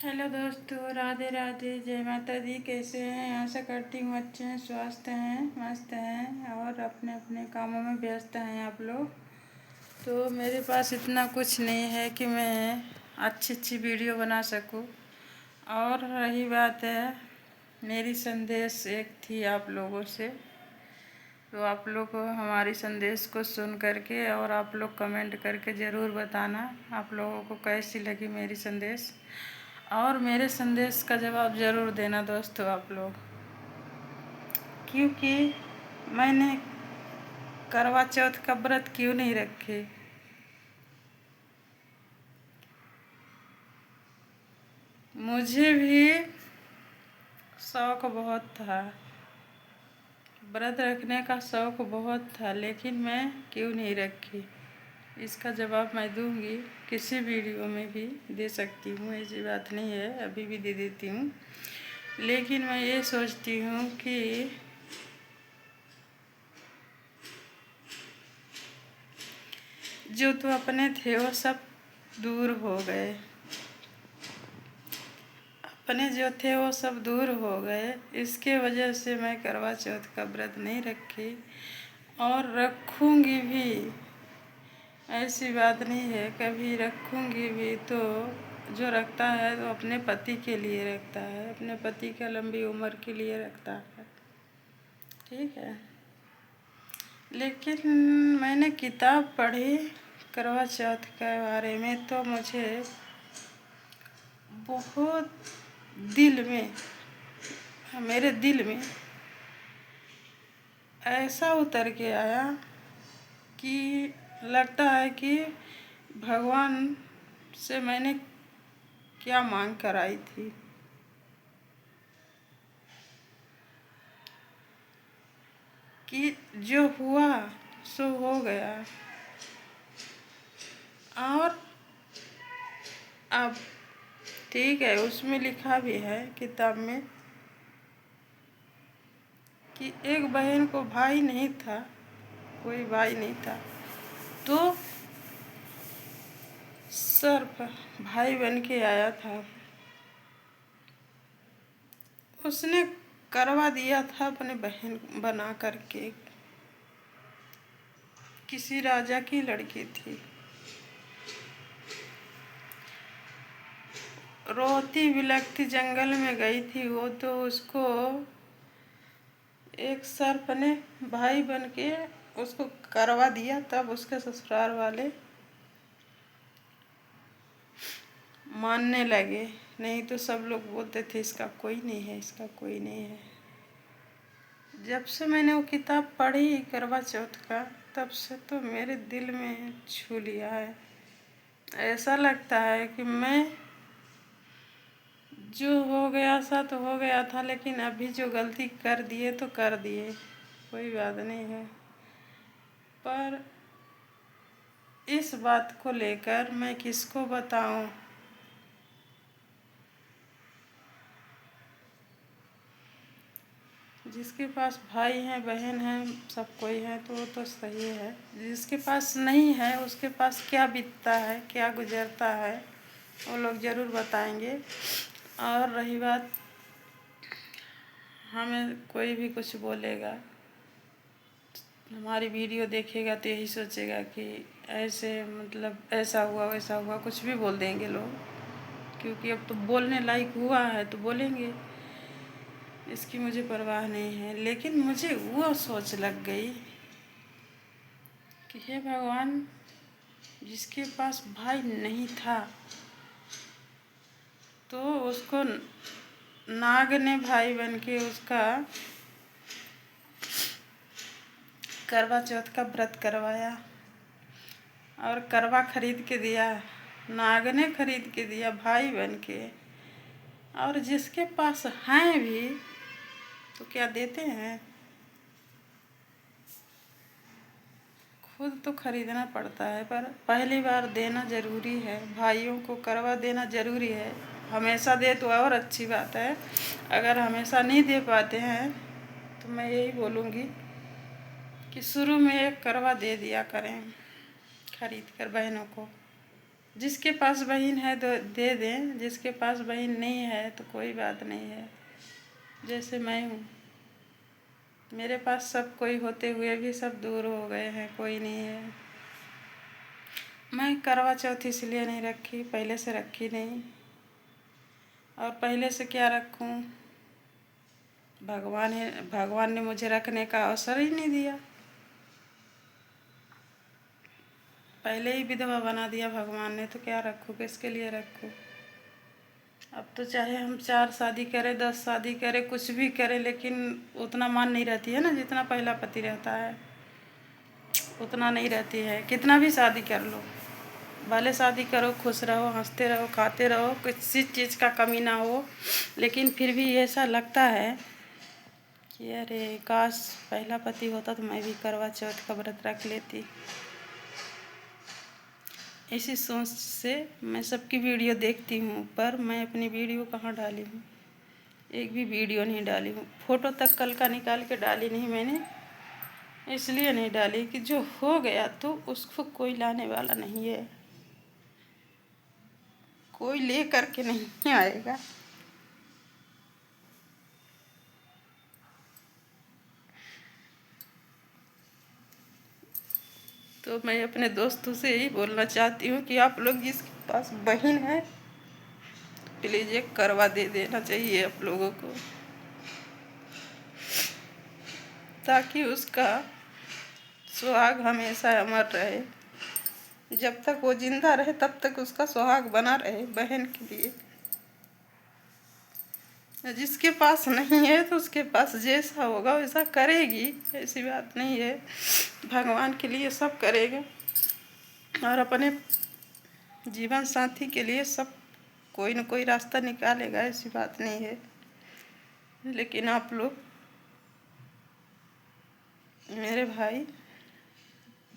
Hello दोस्तों, राधे राधे, जय माता दी। कैसे हैं? आशा करती हूँ अच्छे हैं, स्वस्थ हैं, मस्त हैं और अपने अपने कामों में व्यस्त हैं आप लोग। तो मेरे पास इतना कुछ नहीं है कि मैं अच्छी अच्छी वीडियो बना सकूं। और रही बात है, मेरी संदेश एक थी आप लोगों से, तो आप लोग को हमारी संदेश को सुन करके और आप लोग कमेंट करके ज़रूर बताना आप लोगों को कैसी लगी मेरी संदेश। और मेरे संदेश का जवाब ज़रूर देना दोस्तों आप लोग, क्योंकि मैंने करवा चौथ का व्रत क्यों नहीं रखे। मुझे भी शौक़ बहुत था, व्रत रखने का शौक़ बहुत था, लेकिन मैं क्यों नहीं रखी, इसका जवाब मैं दूंगी। किसी वीडियो में भी दे सकती हूँ, ऐसी बात नहीं है, अभी भी दे देती हूँ। लेकिन मैं ये सोचती हूँ कि जो तो अपने थे वो सब दूर हो गए, अपने जो थे वो सब दूर हो गए। इसके वजह से मैं करवा चौथ का व्रत नहीं रखी और रखूँगी भी। ऐसी बात नहीं है, कभी रखूँगी भी तो जो रखता है तो अपने पति के लिए रखता है, अपने पति का लंबी उम्र के लिए रखता है, ठीक है। लेकिन मैंने किताब पढ़ी करवा चौथ के बारे में, तो मुझे बहुत दिल में, मेरे दिल में ऐसा उतर के आया कि लगता है कि भगवान से मैंने क्या मांग कर आई थी। कि जो हुआ सो हो गया, और अब ठीक है, उसमें लिखा भी है किताब में कि एक बहन को भाई नहीं था, कोई भाई नहीं था, तो सर्प भाई बन के आया था। उसने करवा दिया था अपने बहन बना करके, किसी राजा की लड़की थी, रोती बिलखती जंगल में गई थी वो, तो उसको एक सर्प ने भाई बन के उसको करवा दिया। तब उसके ससुराल वाले मानने लगे, नहीं तो सब लोग बोलते थे इसका कोई नहीं है, इसका कोई नहीं है। जब से मैंने वो किताब पढ़ी करवा चौथ का, तब से तो मेरे दिल में छू लिया है। ऐसा लगता है कि मैं जो हो गया था तो हो गया था, लेकिन अभी जो गलती कर दिए तो कर दिए, कोई बात नहीं है। पर इस बात को लेकर मैं किसको बताऊं? जिसके पास भाई हैं, बहन हैं, सब कोई है तो वो तो सही है। जिसके पास नहीं है उसके पास क्या बीतता है, क्या गुजरता है, वो लोग ज़रूर बताएंगे। और रही बात, हमें कोई भी कुछ बोलेगा, हमारी वीडियो देखेगा तो यही सोचेगा कि ऐसे, मतलब ऐसा हुआ वैसा हुआ, कुछ भी बोल देंगे लोग, क्योंकि अब तो बोलने लायक हुआ है तो बोलेंगे, इसकी मुझे परवाह नहीं है। लेकिन मुझे वो सोच लग गई कि हे भगवान, जिसके पास भाई नहीं था तो उसको नाग ने भाई बन के उसका करवा चौथ का व्रत करवाया, और करवा खरीद के दिया, नाग ने खरीद के दिया भाई बन के। और जिसके पास हैं भी तो क्या देते हैं, खुद तो खरीदना पड़ता है। पर पहली बार देना ज़रूरी है, भाइयों को करवा देना ज़रूरी है। हमेशा दे तो और अच्छी बात है, अगर हमेशा नहीं दे पाते हैं तो मैं यही बोलूँगी कि शुरू में एक करवा दे दिया करें खरीद कर बहनों को। जिसके पास बहन है तो दे दें, जिसके पास बहन नहीं है तो कोई बात नहीं है। जैसे मैं हूँ, मेरे पास सब कोई होते हुए भी सब दूर हो गए हैं, कोई नहीं है। मैं करवा चौथ इसलिए नहीं रखी, पहले से रखी नहीं, और पहले से क्या रखूं। भगवान ने मुझे रखने का अवसर ही नहीं दिया। पहले ही विधवा बना दिया भगवान ने, तो क्या रखूं, किसके लिए रखूं। अब तो चाहे हम 4 शादी करें, 10 शादी करें, कुछ भी करें, लेकिन उतना मान नहीं रहती है ना जितना पहला पति रहता है, उतना नहीं रहती है। कितना भी शादी कर लो, भले शादी करो, खुश रहो, हंसते रहो, खाते रहो, किसी चीज़ का कमी ना हो, लेकिन फिर भी ऐसा लगता है कि अरे काश पहला पति होता तो मैं भी करवा चौथ का व्रत रख लेती। इसी सोच से मैं सबकी वीडियो देखती हूँ, पर मैं अपनी वीडियो कहाँ डाली हूँ, एक भी वीडियो नहीं डाली हूँ। फ़ोटो तक कल का निकाल के डाली नहीं मैंने, इसलिए नहीं डाली कि जो हो गया तो उसको कोई लाने वाला नहीं है, कोई ले करके नहीं आएगा। तो मैं अपने दोस्तों से यही बोलना चाहती हूँ कि आप लोग जिसके पास बहन है, प्लीज़ एक करवा दे देना चाहिए आप लोगों को, ताकि उसका सुहाग हमेशा अमर रहे। जब तक वो जिंदा रहे तब तक उसका सुहाग बना रहे बहन के लिए। जिसके पास नहीं है तो उसके पास जैसा होगा वैसा करेगी, ऐसी बात नहीं है। भगवान के लिए सब करेगा और अपने जीवन साथी के लिए सब कोई न कोई रास्ता निकालेगा, ऐसी बात नहीं है। लेकिन आप लोग मेरे भाई,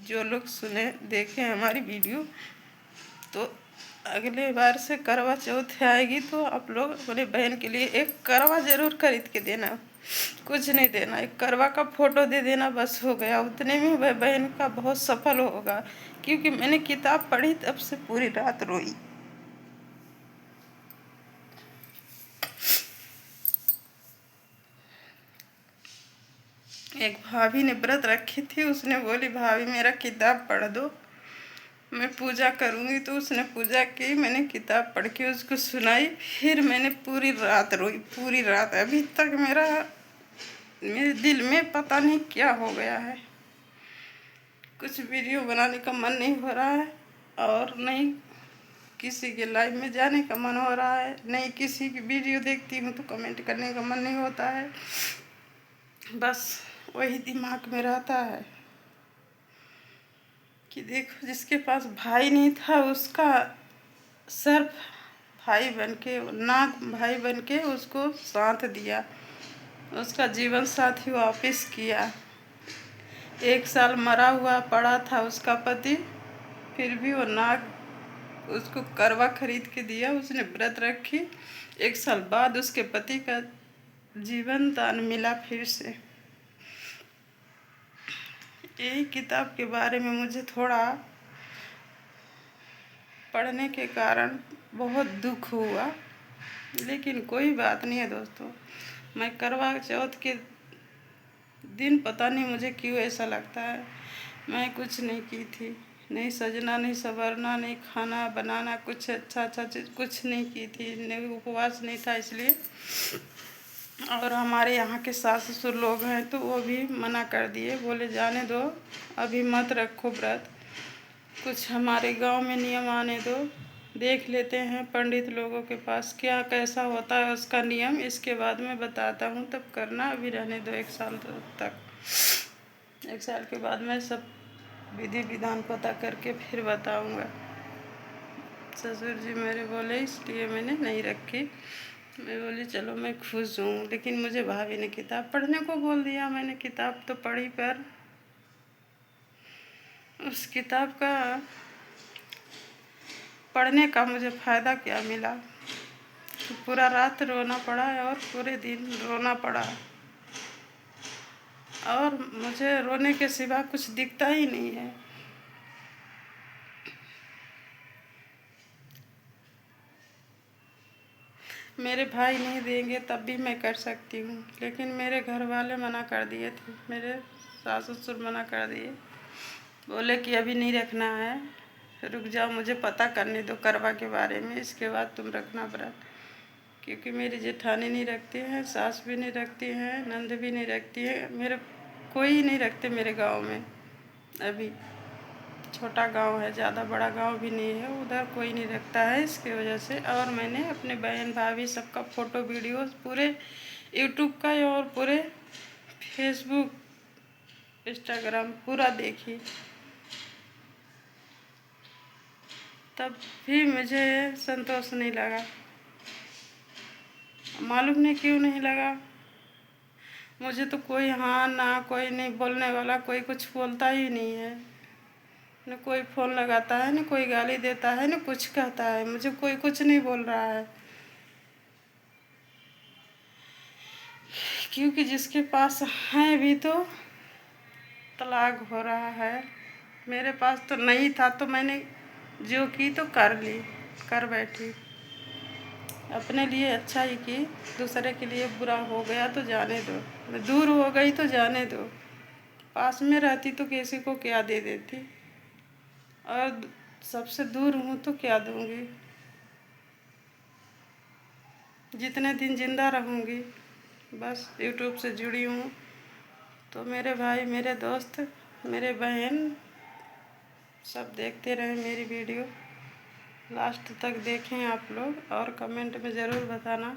जो लोग सुने देखें हमारी वीडियो, तो अगले बार से करवा चौथ आएगी तो आप लोग अपने बहन के लिए एक करवा जरूर खरीद के देना, कुछ नहीं देना, एक करवा का फोटो दे देना, बस हो गया। उतने में वह बहन का बहुत सफल होगा, क्योंकि मैंने किताब पढ़ी तब से पूरी रात रोई। एक भाभी ने व्रत रखी थी, उसने बोली भाभी मेरा किताब पढ़ दो, मैं पूजा करूँगी। तो उसने पूजा की, मैंने किताब पढ़ के उसको सुनाई, फिर मैंने पूरी रात रोई, पूरी रात। अभी तक मेरे दिल में पता नहीं क्या हो गया है, कुछ वीडियो बनाने का मन नहीं हो रहा है, और नहीं किसी के लाइव में जाने का मन हो रहा है, नहीं किसी की वीडियो देखती हूँ तो कमेंट करने का मन नहीं होता है। बस वही दिमाग में रहता है कि देखो जिसके पास भाई नहीं था उसका सर भाई बन के, नाक भाई बन के उसको साथ दिया, उसका जीवन साथी वापिस किया। 1 साल मरा हुआ पड़ा था उसका पति, फिर भी वो नाक उसको करवा खरीद के दिया, उसने व्रत रखी। 1 साल बाद उसके पति का जीवन दान मिला फिर से। यही किताब के बारे में मुझे थोड़ा पढ़ने के कारण बहुत दुख हुआ, लेकिन कोई बात नहीं है दोस्तों। मैं करवा चौथ के दिन पता नहीं मुझे क्यों ऐसा लगता है, मैं कुछ नहीं की थी, नहीं सजना, नहीं संवरना, नहीं खाना बनाना, कुछ अच्छा चीज़ कुछ नहीं की थी, नहीं उपवास नहीं था इसलिए। और हमारे यहाँ के सास ससुर लोग हैं तो वो भी मना कर दिए, बोले जाने दो, अभी मत रखो व्रत, कुछ हमारे गांव में नियम आने दो, देख लेते हैं पंडित लोगों के पास क्या कैसा होता है उसका नियम, इसके बाद मैं बताता हूँ तब करना, अभी रहने दो 1 साल तक। 1 साल के बाद मैं सब विधि विधान पता करके फिर बताऊँगा। ससुर जी मेरे बोले, इसलिए मैंने नहीं रखी। मैं बोली चलो मैं खुश हूँ, लेकिन मुझे भाभी ने किताब पढ़ने को बोल दिया। मैंने किताब तो पढ़ी, पर उस किताब का पढ़ने का मुझे फ़ायदा क्या मिला। तो पूरा रात रोना पड़ा और पूरे दिन रोना पड़ा, और मुझे रोने के सिवा कुछ दिखता ही नहीं है। मेरे भाई नहीं देंगे तब भी मैं कर सकती हूँ, लेकिन मेरे घर वाले मना कर दिए थे, मेरे सास ससुर मना कर दिए, बोले कि अभी नहीं रखना है, रुक जाओ, मुझे पता करने दो करवा के बारे में, इसके बाद तुम रखना व्रत। क्योंकि मेरी जेठानी नहीं रखती है, सास भी नहीं रखती है, नंद भी नहीं रखती है, मेरे कोई नहीं रखते मेरे गांव में। अभी छोटा गांव है, ज़्यादा बड़ा गांव भी नहीं है, उधर कोई नहीं रखता है, इसकी वजह से। और मैंने अपने बहन भाभी सबका फ़ोटो वीडियो पूरे यूट्यूब का और पूरे फेसबुक इंस्टाग्राम पूरा देखी, तब भी मुझे संतोष नहीं लगा। मालूम नहीं क्यों नहीं लगा। मुझे तो कोई हाँ ना, कोई नहीं बोलने वाला, कोई कुछ बोलता ही नहीं है, न कोई फ़ोन लगाता है, न कोई गाली देता है, न कुछ कहता है, मुझे कोई कुछ नहीं बोल रहा है। क्योंकि जिसके पास है भी तो तलाक हो रहा है, मेरे पास तो नहीं था, तो मैंने जो की तो कर ली, कर बैठी। अपने लिए अच्छा ही की, दूसरे के लिए बुरा हो गया तो जाने दो, मैं दूर हो गई तो जाने दो, पास में रहती तो किसी को क्या दे देती, और सबसे दूर हूँ तो क्या दूँगी। जितने दिन जिंदा रहूँगी, बस यूट्यूब से जुड़ी हूँ, तो मेरे भाई, मेरे दोस्त, मेरे बहन सब देखते रहें मेरी वीडियो, लास्ट तक देखें आप लोग, और कमेंट में ज़रूर बताना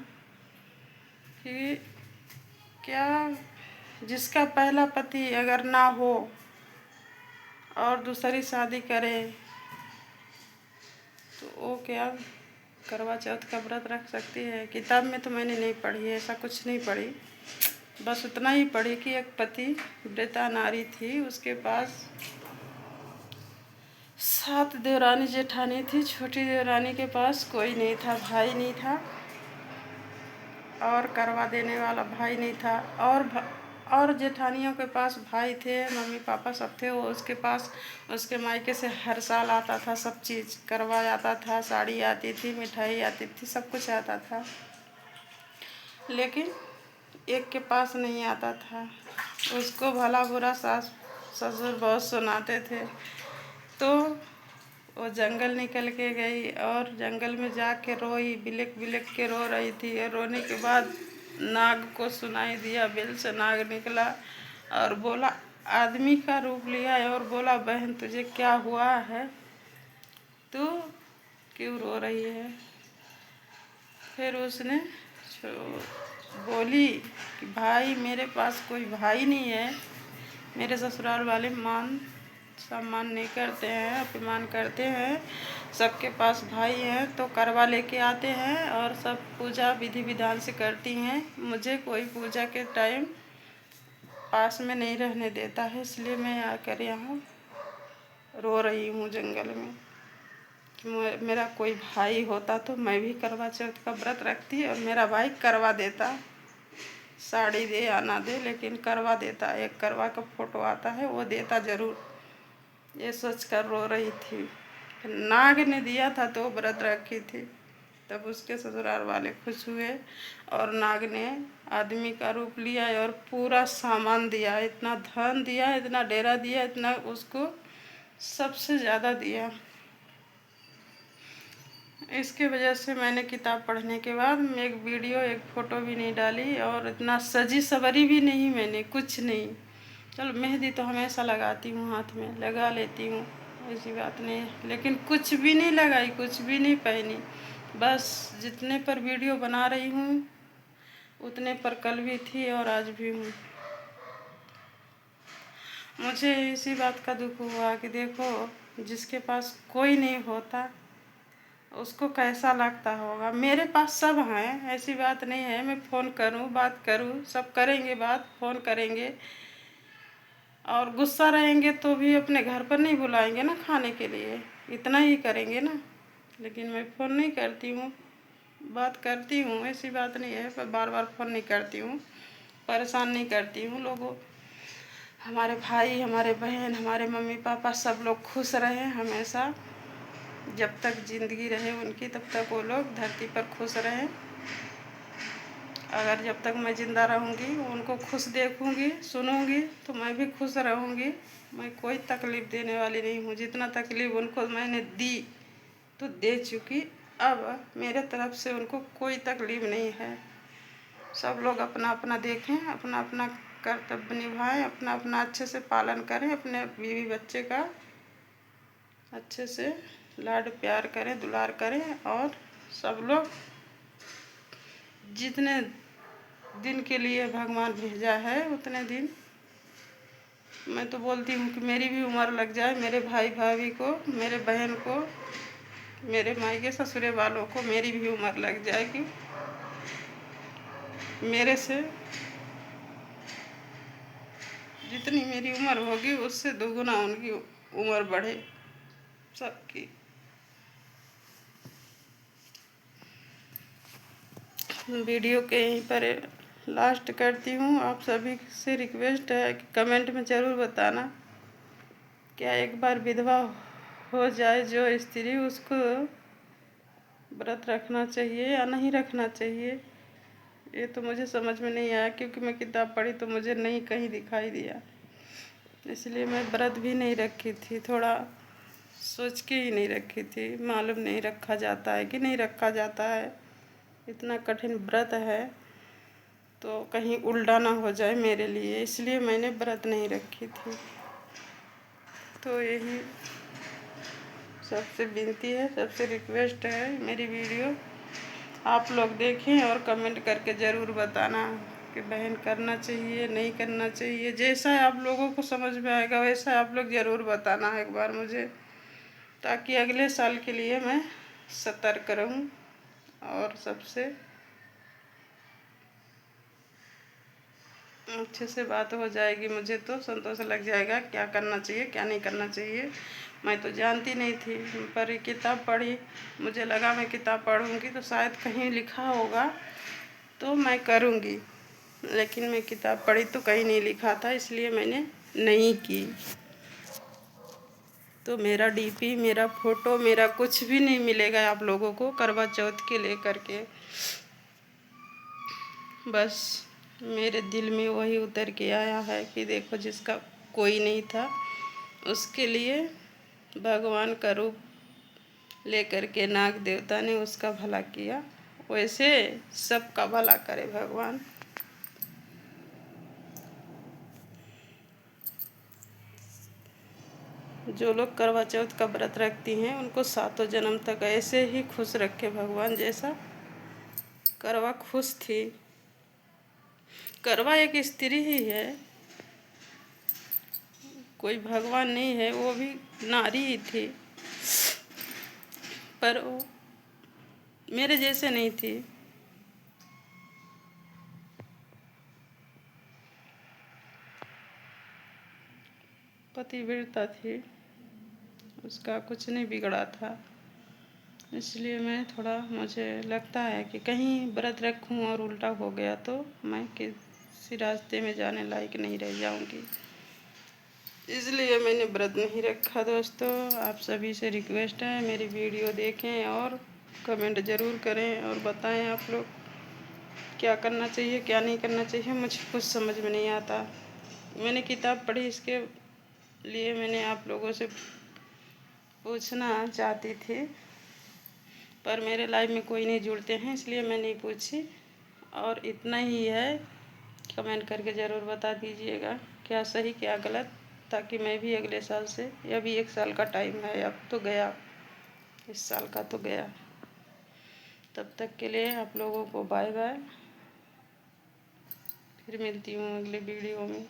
कि क्या जिसका पहला पति अगर ना हो और दूसरी शादी करे तो वो क्या करवा चौथ का व्रत रख सकती है। किताब में तो मैंने नहीं पढ़ी है, ऐसा कुछ नहीं पढ़ी, बस उतना ही पढ़ी कि एक पति वृद्धा नारी थी, उसके पास 7 देवरानी जेठानी थी, छोटी देवरानी के पास कोई नहीं था, भाई नहीं था, और करवा देने वाला भाई नहीं था, और जेठानियों के पास भाई थे, मम्मी पापा सब थे, वो उसके पास उसके मायके से हर साल आता था, सब चीज़ करवा आता था, साड़ी आती थी, मिठाई आती थी, सब कुछ आता था, लेकिन एक के पास नहीं आता था। उसको भला बुरा सास ससुर बहुत सुनाते थे, तो वो जंगल निकल के गई, और जंगल में जाके रोई, बिलक बिलक के रो रही थी, और रोने के बाद नाग को सुनाई दिया, बिल से नाग निकला और बोला, आदमी का रूप लिया, और बोला, बहन तुझे क्या हुआ है, तू क्यों रो रही है। फिर उसने बोली कि भाई, मेरे पास कोई भाई नहीं है, मेरे ससुराल वाले मान सम्मान नहीं करते हैं, अपमान करते हैं, सबके पास भाई हैं तो करवा लेके आते हैं, और सब पूजा विधि विधान से करती हैं, मुझे कोई पूजा के टाइम पास में नहीं रहने देता है, इसलिए मैं आकर यहाँ रो रही हूँ जंगल में। कि मेरा कोई भाई होता तो मैं भी करवा चौथ का व्रत रखती और मेरा भाई करवा देता, साड़ी दे या ना दे, लेकिन करवा देता, एक करवा का फोटो आता है वो देता ज़रूर, ये सोच कर रो रही थी। नाग ने दिया था तो व्रत रखी थी, तब उसके ससुराल वाले खुश हुए, और नाग ने आदमी का रूप लिया और पूरा सामान दिया, इतना धन दिया, इतना डेरा दिया, इतना उसको सबसे ज़्यादा दिया। इसके वजह से मैंने किताब पढ़ने के बाद एक वीडियो, एक फ़ोटो भी नहीं डाली, और इतना सजी सवरी भी नहीं मैंने, कुछ नहीं। चलो मेहंदी तो हमेशा लगाती हूँ, हाथ में लगा लेती हूँ, ऐसी बात नहीं है, लेकिन कुछ भी नहीं लगाई, कुछ भी नहीं पहनी, बस जितने पर वीडियो बना रही हूँ उतने पर कल भी थी और आज भी हूँ। मुझे इसी बात का दुख हुआ कि देखो, जिसके पास कोई नहीं होता उसको कैसा लगता होगा। मेरे पास सब हैं, ऐसी बात नहीं है, मैं फ़ोन करूं, बात करूं, सब करेंगे बात, फ़ोन करेंगे, और गुस्सा रहेंगे तो भी अपने घर पर नहीं बुलाएंगे ना खाने के लिए, इतना ही करेंगे ना, लेकिन मैं फ़ोन नहीं करती हूँ, बात करती हूँ, ऐसी बात नहीं है, पर बार बार फ़ोन नहीं करती हूँ, परेशान नहीं करती हूँ लोगों। हमारे भाई, हमारे बहन, हमारे मम्मी पापा सब लोग खुश रहें हमेशा, जब तक ज़िंदगी रहे उनकी तब तक वो लोग धरती पर खुश रहें। अगर जब तक मैं ज़िंदा रहूँगी, उनको खुश देखूँगी, सुनूँगी, तो मैं भी खुश रहूँगी। मैं कोई तकलीफ़ देने वाली नहीं हूँ। जितना तकलीफ़ उनको मैंने दी तो दे चुकी। अब मेरे तरफ से उनको कोई तकलीफ़ नहीं है। सब लोग अपना अपना देखें, अपना अपना कर्तव्य निभाएं, अपना अपना अच्छे से पालन करें, अपने बीवी बच्चे का अच्छे से लाड प्यार करें, दुलार करें। और सब लोग जितने दिन के लिए भगवान भेजा है उतने दिन, मैं तो बोलती हूँ कि मेरी भी उम्र लग जाए, मेरे भाई भाभी को, मेरे बहन को, मेरे मायके ससुरे वालों को मेरी भी उम्र लग जाएगी, मेरे से जितनी मेरी उम्र होगी उससे दोगुना उनकी उम्र बढ़े सबकी। वीडियो के यहीं पर लास्ट करती हूँ। आप सभी से रिक्वेस्ट है कि कमेंट में ज़रूर बताना, क्या एक बार विधवा हो जाए जो स्त्री, उसको व्रत रखना चाहिए या नहीं रखना चाहिए। ये तो मुझे समझ में नहीं आया, क्योंकि मैं किताब पढ़ी तो मुझे नहीं कहीं दिखाई दिया, इसलिए मैं व्रत भी नहीं रखी थी। थोड़ा सोच के ही नहीं रखी थी, मालूम नहीं रखा जाता है कि नहीं रखा जाता है। इतना कठिन व्रत है तो कहीं उल्टा ना हो जाए मेरे लिए, इसलिए मैंने व्रत नहीं रखी थी। तो यही सबसे विनती है, सबसे रिक्वेस्ट है, मेरी वीडियो आप लोग देखें और कमेंट करके ज़रूर बताना कि बहन करना चाहिए नहीं करना चाहिए। जैसा आप लोगों को समझ में आएगा वैसा आप लोग ज़रूर बताना एक बार मुझे, ताकि अगले साल के लिए मैं सतर्क रहूं और सबसे अच्छे से बात हो जाएगी। मुझे तो संतोष लग जाएगा क्या करना चाहिए क्या नहीं करना चाहिए। मैं तो जानती नहीं थी, पर किताब पढ़ी, मुझे लगा मैं किताब पढ़ूंगी तो शायद कहीं लिखा होगा तो मैं करूंगी, लेकिन मैं किताब पढ़ी तो कहीं नहीं लिखा था, इसलिए मैंने नहीं की। तो मेरा डीपी, मेरा फ़ोटो, मेरा कुछ भी नहीं मिलेगा आप लोगों को करवा चौथ के लेकर के। बस मेरे दिल में वही उतर के आया है कि देखो, जिसका कोई नहीं था उसके लिए भगवान का रूप लेकर के नाग देवता ने उसका भला किया, वैसे सबका भला करे भगवान। जो लोग करवा चौथ का व्रत रखती हैं उनको सातों जन्म तक ऐसे ही खुश रखे भगवान, जैसा करवा खुश थी। करवा एक स्त्री ही है, कोई भगवान नहीं है, वो भी नारी ही थी, पर वो मेरे जैसे नहीं थी। पतिव्रता थी, उसका कुछ नहीं बिगड़ा था। इसलिए मैं थोड़ा, मुझे लगता है कि कहीं व्रत रखूं और उल्टा हो गया तो मैं किसी रास्ते में जाने लायक नहीं रह जाऊंगी, इसलिए मैंने व्रत नहीं रखा। दोस्तों, आप सभी से रिक्वेस्ट है, मेरी वीडियो देखें और कमेंट ज़रूर करें और बताएं आप लोग क्या करना चाहिए क्या नहीं करना चाहिए। मुझे कुछ समझ में नहीं आता। मैंने किताब पढ़ी, इसके लिए मैंने आप लोगों से पूछना चाहती थी, पर मेरे लाइफ में कोई नहीं जुड़ते हैं, इसलिए मैं नहीं पूछी। और इतना ही है, कमेंट करके ज़रूर बता दीजिएगा क्या सही क्या गलत, ताकि मैं भी अगले साल से, या भी 1 साल का टाइम है, अब तो गया, इस साल का तो गया। तब तक के लिए आप लोगों को बाय बाय, फिर मिलती हूँ अगले वीडियो में।